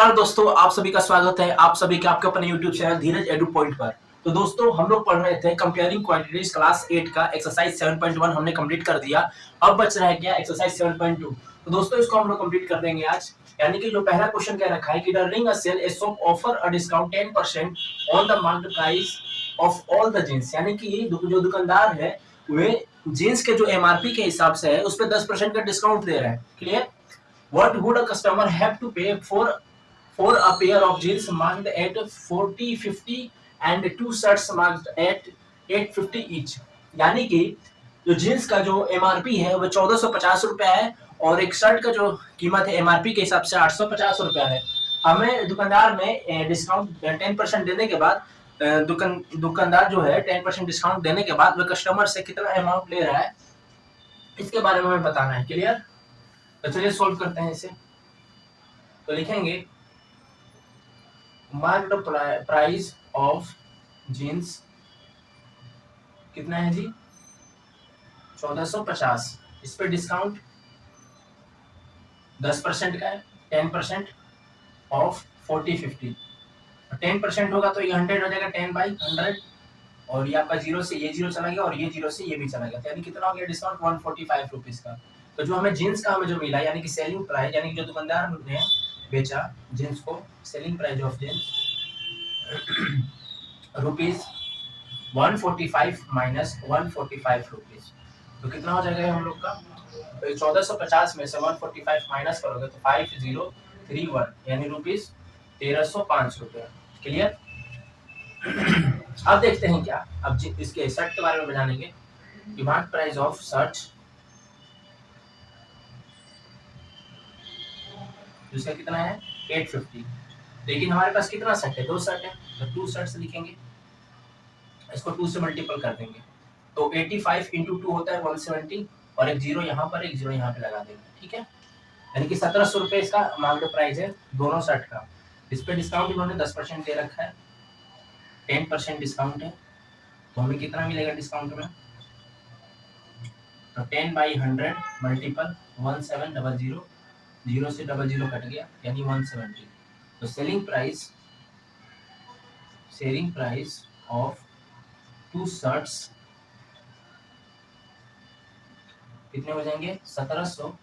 नमस्कार दोस्तों, आप सभी का स्वागत है आप सभी के आपके अपने YouTube चैनल धीरज एडू पॉइंट पर। तो दोस्तों हम लोग पढ़ रहे थे कंपेयरिंग क्वांटिटीज क्लास 8 का एक्सरसाइज 7.1 हमने कंप्लीट कर दिया। अब बच रहा है क्या एक्सरसाइज 7.2। तो दोस्तों इसको हम लोग कंप्लीट कर देंगे आज। यानी कि जो पहला क्वेश्चन क्या रखा है कि during a sale a shop offer a discount 10% on the marked price of all the jeans. यानी कि जो दुकानदार है वे जींस के जो एमआरपी के हिसाब से है उस पर 10% का डिस्काउंट दे रहा है। Clear. What would a customer have to pay for a pair of jeans marked at 40, 50 and two shirts marked at 850 each? यानी कि जो जींस का जो एमआरपी है वो 1450 रुपया है और एक शर्ट का जो कीमत है एमआरपी के हिसाब से 850 रुपया है। हमें दुकानदार में डिस्काउंट 10% देने के बाद दुकानदार जो है 10% डिस्काउंट देने के बाद वह कस्टमर से कितना अमाउंट ले रहा है इसके बारे में हमें बताना है। क्लियर। तो चलिए सोल्व करते हैं इसे। तो लिखेंगे मार्क्ड प्राइस ऑफ जीन्स कितना है जी 1450। इस पे डिस्काउंट 10% का है 10% ऑफ 40, 50। 10% होगा तो ये 100 हो जाएगा 10/100 और ये आपका जीरो से ये जीरो चला गया और ये जीरो से ये भी चला गया। यानी कितना हो गया डिस्काउंट 145 रुपीज का। तो जो हमें जीन्स का हमें जो मिला यानी कि सेलिंग प्राइस यानी कि जो दुकानदार ने बेचा जींस को selling price of jeans rupees 145 minus 145 rupees. तो कितना हो जाएगा हम लोग का। तो 1450 में से 145 माइनस करोगे तो 5031 यानी रुपीज 1305 रुपया। क्लियर। अब देखते हैं क्या। अब इसके शर्ट के बारे में जानेंगे। डिमांड प्राइस ऑफ शर्ट जिसका कितना है 850। लेकिन हमारे पास कितना शर्ट है 2 शर्ट है तो 2 शर्ट्स लिखेंगे। इसको 2 से मल्टीपल कर देंगे तो 85 इंटू 2 होता है 170 और एक जीरो यहाँ पर एक जीरो यहाँ पे लगा देंगे। ठीक है। यानी कि 1700 रुपए इसका मार्केट प्राइस है दोनों शर्ट का। इस पे डिस्काउंट इन्होंने 10% दे रखा है 10% डिस्काउंट है तो हमें कितना मिलेगा डिस्काउंट में। तो 10/100 मल्टीपल 1700 जीरो से डबल जीरो कट गया यानी 170। तो सेलिंग प्राइस ऑफ 2 शर्ट्स कितने हो जाएंगे 1700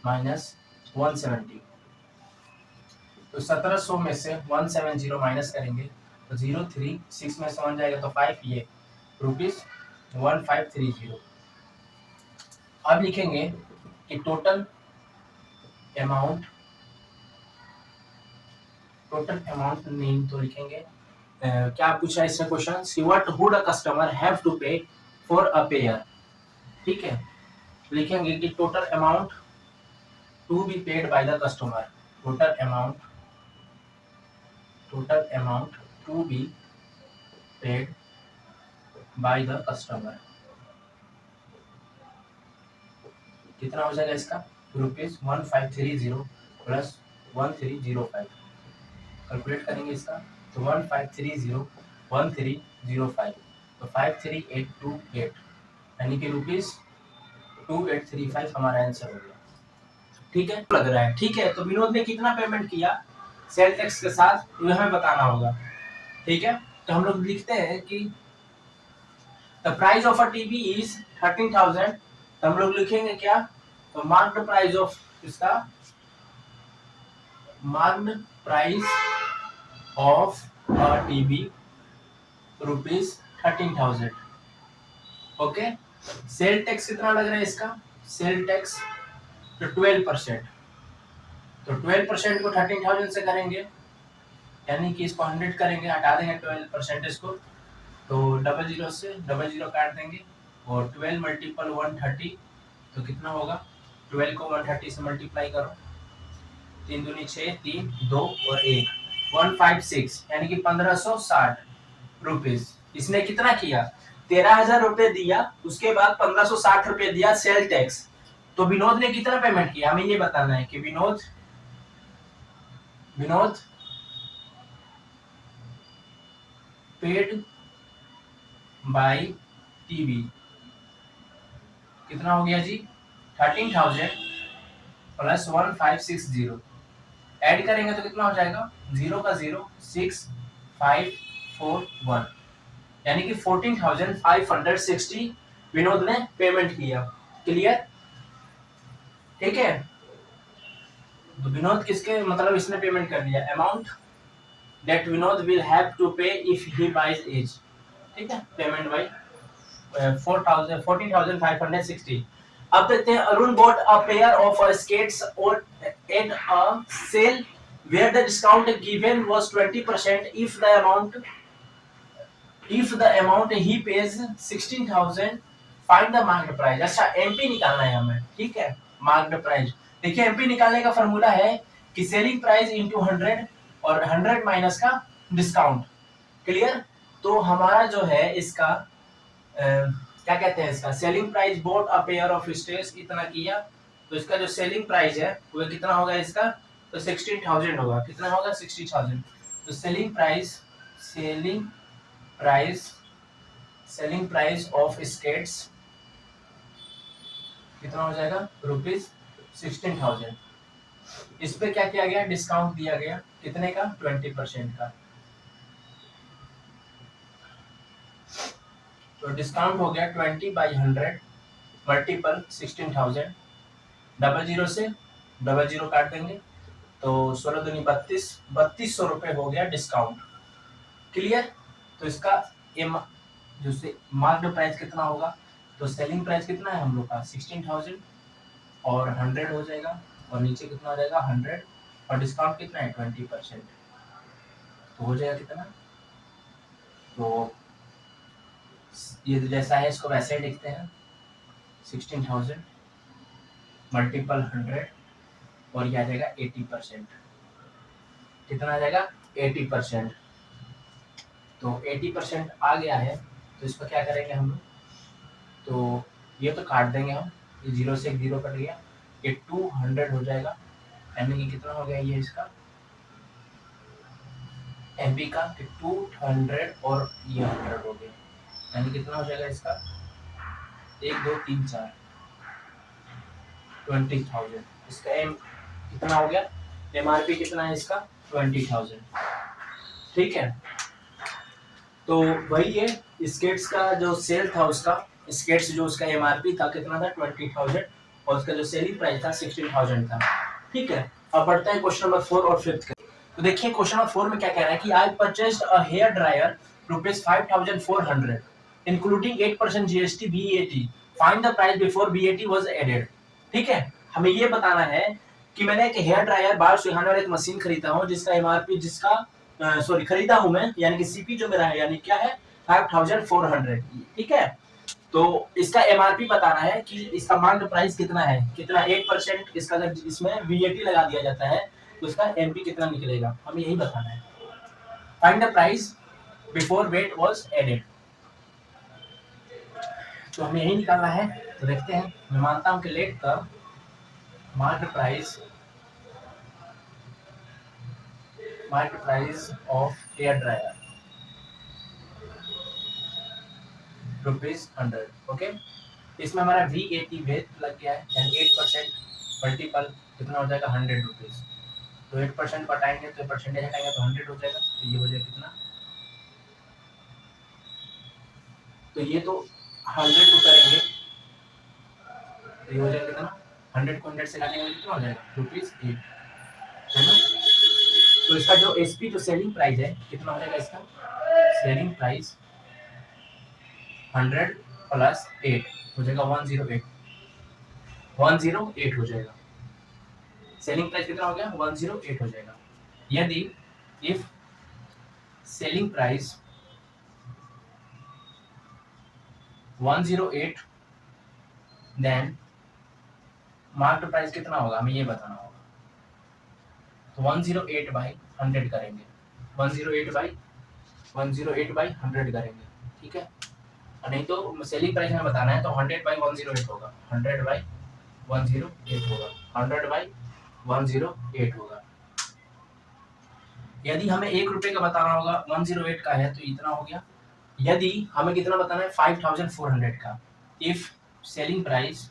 माइनस 170। तो 1700 में से 170 माइनस करेंगे तो 036 में से 1 जाएगा तो 5 ये रुपीज 1530। अब लिखेंगे कि टोटल अमाउंट नहीं तो लिखेंगे क्या पूछा इससे question C what would a customer have to pay for a pair. ठीक है। लिखेंगे कि total amount to be paid by the customer total amount to be paid by the customer कितना हो जाएगा इसका रुपीज 1530 प्लस 1305। कैलकुलेट करेंगे इसका तो 1530 1305 तो 53828 यानी कि रुपीज 2835 हमारा आंसर हो गया। ठीक है लग रहा है। ठीक है। तो विनोद ने कितना पेमेंट किया सेल टैक्स के साथ ये हमें बताना होगा। ठीक है। तो हम लोग लिखते हैं कि the price of a TV is 13,000। तो हम लोग लिखेंगे क्या तो मार्क्ड प्राइस ऑफ इसका marked price of a TV rupees 13,000। Okay. Sale tax कितना लग रहा है इसका सेल टैक्स तो 12%। तो 12% को 13,000 से करेंगे यानी कि इसको 100 करेंगे हटा देंगे 12% इसको तो डबल जीरो से डबल जीरो काट देंगे और 12 मल्टीपल 130 तो कितना होगा 12 को 130 से मल्टीप्लाई करो 3 दूनी 6 3 2 और 1 156 यानी कि 1560 रुपीज। इसने कितना किया 13,000 रुपए दिया उसके बाद 1560 रुपए दिया सेल टैक्स। तो विनोद ने कितना पेमेंट किया हमें ये बताना है कि विनोद पेड बाय टीवी कितना हो गया जी 13,000 प्लस 1560 ऐड करेंगे तो कितना हो जाएगा, 0 का 0 6541, यानी कि 14,560 विनोद ने पेमेंट किया। क्लियर, ठीक है। तो विनोद किसके मतलब इसने पेमेंट कर दिया, amount that Vinod will have to pay if he buys age, ठीक है, पेमेंट बाई 14,560। अब देखते हैं, Arun bought a pair of skates और at a sale where the discount given was 20% if the amount he pays 16,000, find the marked price। अच्छा, MP निकालना है हमें, ठीक है, मार्क्ड प्राइस। देखिए एमपी निकालने का फॉर्मूला है कि सेलिंग प्राइस इनटू 100 और 100 माइनस का डिस्काउंट। क्लियर, तो हमारा जो है इसका क्या कहते हैं, इसका selling price boat a pair of stage इतना किया, तो इसका जो सेलिंग प्राइस है वो कितना होगा इसका, तो 16,000 होगा। कितना होगा, 60,000। तो सेलिंग प्राइस ऑफ स्केट्स कितना हो जाएगा, ₹16,000। इस पे क्या किया गया, डिस्काउंट दिया गया, कितने का, 20% का। तो डिस्काउंट हो गया 20/100 मल्टीपल 16,000, डबल जीरो से डबल जीरो काट देंगे, तो 16 दूनी 32, 3200 रुपए हो गया डिस्काउंट। क्लियर, तो इसका जो से मार्क्ड प्राइस कितना होगा, तो सेलिंग प्राइस कितना है हम लोग का 16,000 और 100 हो जाएगा, और नीचे कितना हो जाएगा 100, और डिस्काउंट कितना है 20%, तो हो जाएगा कितना, तो ये जैसा है इसको वैसे ही लिखते हैं, 16,000 मल्टीपल 100 और ये आ जाएगा 80%। कितना आ जाएगा, 80%। तो 80% आ गया है, तो इसको क्या करेंगे हम लोग, तो ये तो काट देंगे हम, ये 0 से 1 0 कट गया, ये 200 हो जाएगा, यानी कि कितना हो गया ये इसका एमपी का, कि 200 और ये 100 हो गया, यानी कितना हो जाएगा इसका 1 2 3 4 20,000। इसका एम कितना हो गया, एमआरपी कितना है इसका 20,000, ठीक है। तो वही है, स्केट्स का जो सेल था उसका, स्केट्स जो उसका एमआरपी था कितना था 20,000, और उसका जो सेलिंग प्राइस था 16,000 था, ठीक है। अब बढ़ते हैं क्वेश्चन नंबर 4 और 5 का। तो देखिए क्वेश्चन नंबर 4 में क्या कह रहा है कि I purchased a hair dryer ₹5,400 including 8% GST VAT, find the price before VAT was added. ठीक है, हमें ये बताना है कि मैंने एक हेयर ड्रायर बाल सुखाने वाला एक मशीन खरीदा हूं जिसका एमआरपी सॉरी खरीदा हूं मैं, यानी कि सीपी जो मेरा है यानी क्या है 5,400, ठीक है। तो इसका एमआरपी बताना है कि इसका मार्केट प्राइस कितना है, कितना 8% इसका अगर इसमें वीएटी लगा दिया जाता है तो इसका एमपी कितना निकलेगा, हमें यही बताना है। Find the price before VAT was added, तो हमें यही निकालना है। तो देखते हैं, मैं मानता हूं कि let the market price of hair dryer ₹100, okay. इसमें हमारा वीएटी वेट लग गया है, यानी 8% मल्टीपल कितना हो जाएगा ₹100। तो 8% घटाएंगे तो परसेंटेज हटाएंगे तो 100 हो जाएगा, तो ये हो जाएगा कितना, तो ये तो 100 को करेंगे तो ये हो जाएगा कितना, 100 को 100 से काटेंगे कितना हो जाएगा ₹8, है ना। तो इसका जो एसपी जो सेलिंग प्राइस है कितना हो जाएगा, इसका सेलिंग प्राइस 100 प्लस 8 हो जाएगा 108 हो जाएगा। सेलिंग प्राइस कितना हो गया 108 हो जाएगा। यदि if selling price 108 then market price कितना होगा, हमें ये बताना होगा। तो 108 बाई 100 करेंगे, 108 बाई 100 करेंगे, ठीक है। और नहीं तो सेलिंग प्राइस हमें बताना है तो 100 बाई 108 होगा, 100 बाई 108 होगा, 100 बाई 108 होगा। यदि हमें ₹1 का बताना होगा, 108 का है तो इतना हो गया। यदि हमें कितना बताना है 5,400 का, इफ सेलिंग प्राइस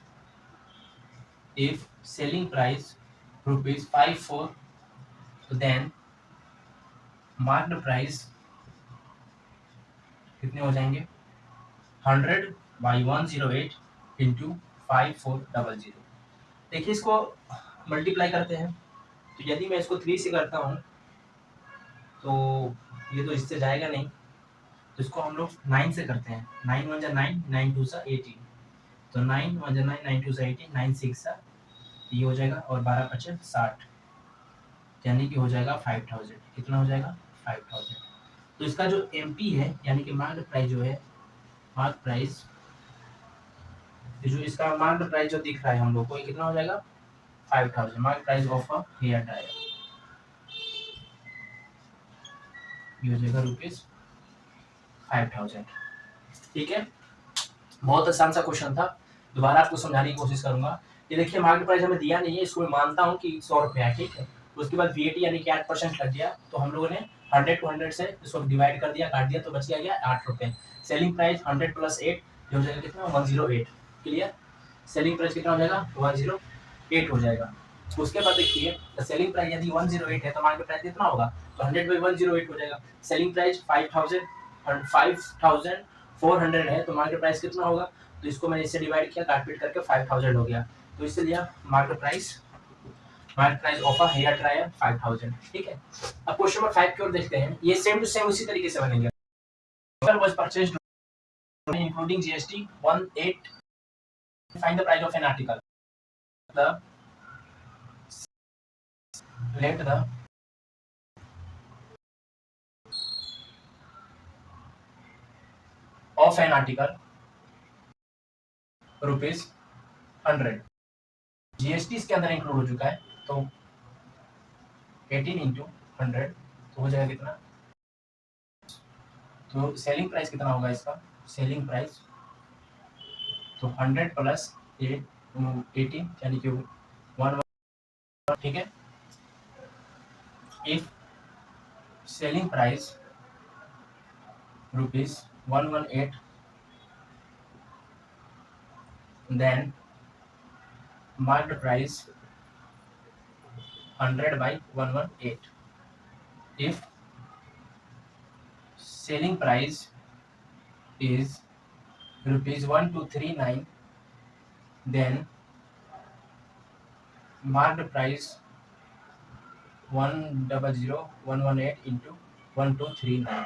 ₹5,400 तो देन मार्क्ड प्राइस कितने हो जाएंगे 100/108 इंटू 5400। देखिए इसको मल्टीप्लाई करते हैं, तो यदि मैं इसको 3 से करता हूँ तो ये तो इससे जाएगा नहीं, तो इसको हम लोग 9 से करते हैं। 9 1 जा 9, 9 2 सा 18, तो 9 1 जा 9, 9 2 सा 18, 9 6 सा ये हो जाएगा और 12 5 60, यानी कि हो जाएगा 5000। कितना हो जाएगा 5000। तो इसका जो एमपी है यानी कि मार्केट प्राइस जो है, मार्क प्राइस जो इसका मार्केट प्राइस जो दिख रहा है हम लोग को, ये कितना हो जाएगा 5000। Market price of a hair dryer ये हो जाएगा ₹5000। ठीक है, बहुत आसान सा क्वेश्चन था, दोबारा आपको समझाने की कोशिश करूंगा। ये देखिए मार्केट प्राइस हमें दिया नहीं है, इसको मैं मानता हूँ कि 100 रुपये है, ठीक है। उसके बाद VAT यानी कि 8% लग गया, तो हम लोगों ने 100 to 100 से इसको डिवाइड कर दिया, काट दिया, तो बच गया 8 रुपये। सेलिंग प्राइस 100 + 8 ये हो जाएगा कितना 108। क्लियर, सेलिंग प्राइस कितना हो जाएगा 108 हो जाएगा। उसके बाद देखिए सेलिंग प्राइस यदि 108 है तो मार्केट प्राइस कितना होगा, तो 100/108 हो जाएगा। सेलिंग प्राइस 5400 है, तो मार्केट प्राइस कितना होगा, तो इसको मैंने इससे डिवाइड किया, काट पीट करके 5000 हो गया, तो इससे लिया market price of a hair dryer 5000। ठीक है, अब क्वेश्चन नंबर 5 की ओर देखते हैं। ये सेम टू सेम उसी तरीके से बनेगा। was purchased including GST 18, find the price of an article. Let the of an article ₹100, GST इसके अंदर इंक्लूड हो चुका है, तो 18 × 100 तो हो जाएगा कितना, तो सेलिंग प्राइस कितना होगा इसका, सेलिंग प्राइस तो 100 + 18 यानी कि 1। ठीक है, if selling price ₹118 then marked price 100/118. If selling price is ₹1239 then marked price 100,118 into 1239।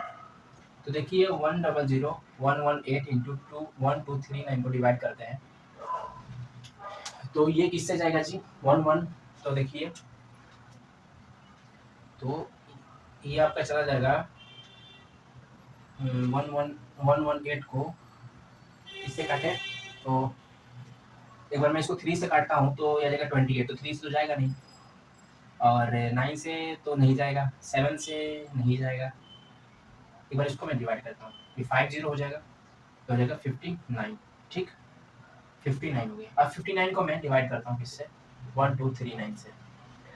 तो देखिए 100,118 into 1239 को डिवाइड करते हैं, तो ये किससे जाएगा जी 11, तो देखिए तो ये आपका चला जाएगा 118 को इससे काटे, तो एक बार मैं इसको 3 से काटता हूँ तो यह जाएगा 28, तो 3 से तो जाएगा नहीं, और 9 से तो नहीं जाएगा, 7 से नहीं जाएगा। एक बार इसको मैं डिवाइड करता हूँ, ये 50 हो जाएगा, तो हो जाएगा 59। ठीक, 59 हो गया। अब 59 को मैं डिवाइड करता हूँ किससे 1239 से,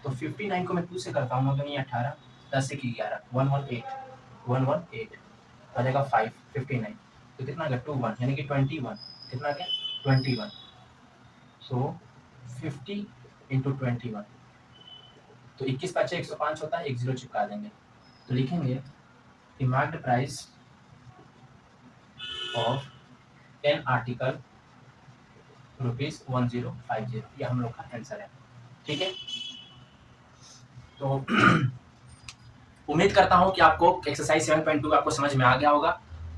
तो 59 को मैं 2 से करता हूँ, तो ये 18, 10 से 11, 118 आ जाएगा 59, तो कितना आ गया 21 यानी कि 21, कितना आ गया 21, सो 50 × 21, तो 21 × 5 = 105 होता है, एक 0 चिपका देंगे, तो लिखेंगे कि marked price of an article ₹1050, ये हम लोग का आंसर है। ठीक है, तो उम्मीद करता हूं कि आपको एक्सरसाइज 7.2 आपको समझ में आ गया होगा।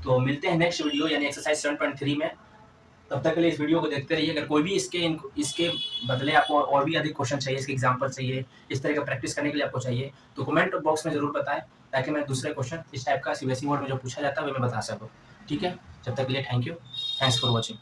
तो मिलते हैं नेक्स्ट वीडियो यानी एक्सरसाइज 7.3 में, तब तक के लिए इस वीडियो को देखते रहिए। अगर कोई भी इसके बदले आपको और भी अधिक क्वेश्चन चाहिए, इसके एग्जाम्पल चाहिए, इस तरह का प्रैक्टिस करने के लिए आपको चाहिए, तो कमेंट बॉक्स में जरूर बताएं, ताकि मैं दूसरे क्वेश्चन इस टाइप का CBSE बोर्ड में जो पूछा जाता है वो मैं बता सकूँ। ठीक है, जब तक के लिए thank you, thanks for watching.